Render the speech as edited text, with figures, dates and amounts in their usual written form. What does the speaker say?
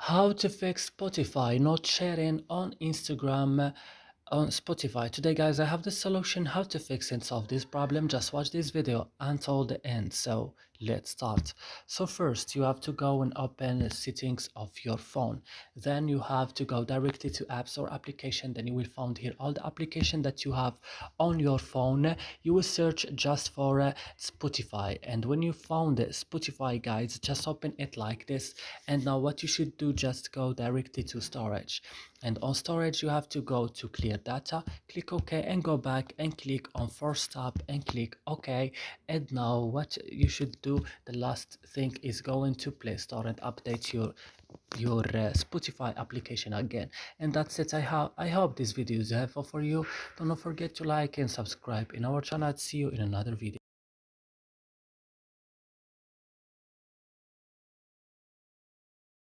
How to fix Spotify not sharing on Instagram on Spotify. Today guys, I have the solution how to fix and solve this problem. Just watch this video until the end. So let's start. So first you have to go and open the settings of your phone. Then you have to go directly to apps or application. Then you will find here all the application that you have on your phone. You will search just for Spotify, and when you found Spotify guys, just open it like this. And now what you should do, just go directly to storage, and on storage you have to go to clear data, click OK, and go back and click on force stop and click OK. And now what you should do, the last thing, is going to Play Store and update your Spotify application again. And that's it. I hope this video is helpful for you. Don't forget to like and subscribe in our channel. See you in another video.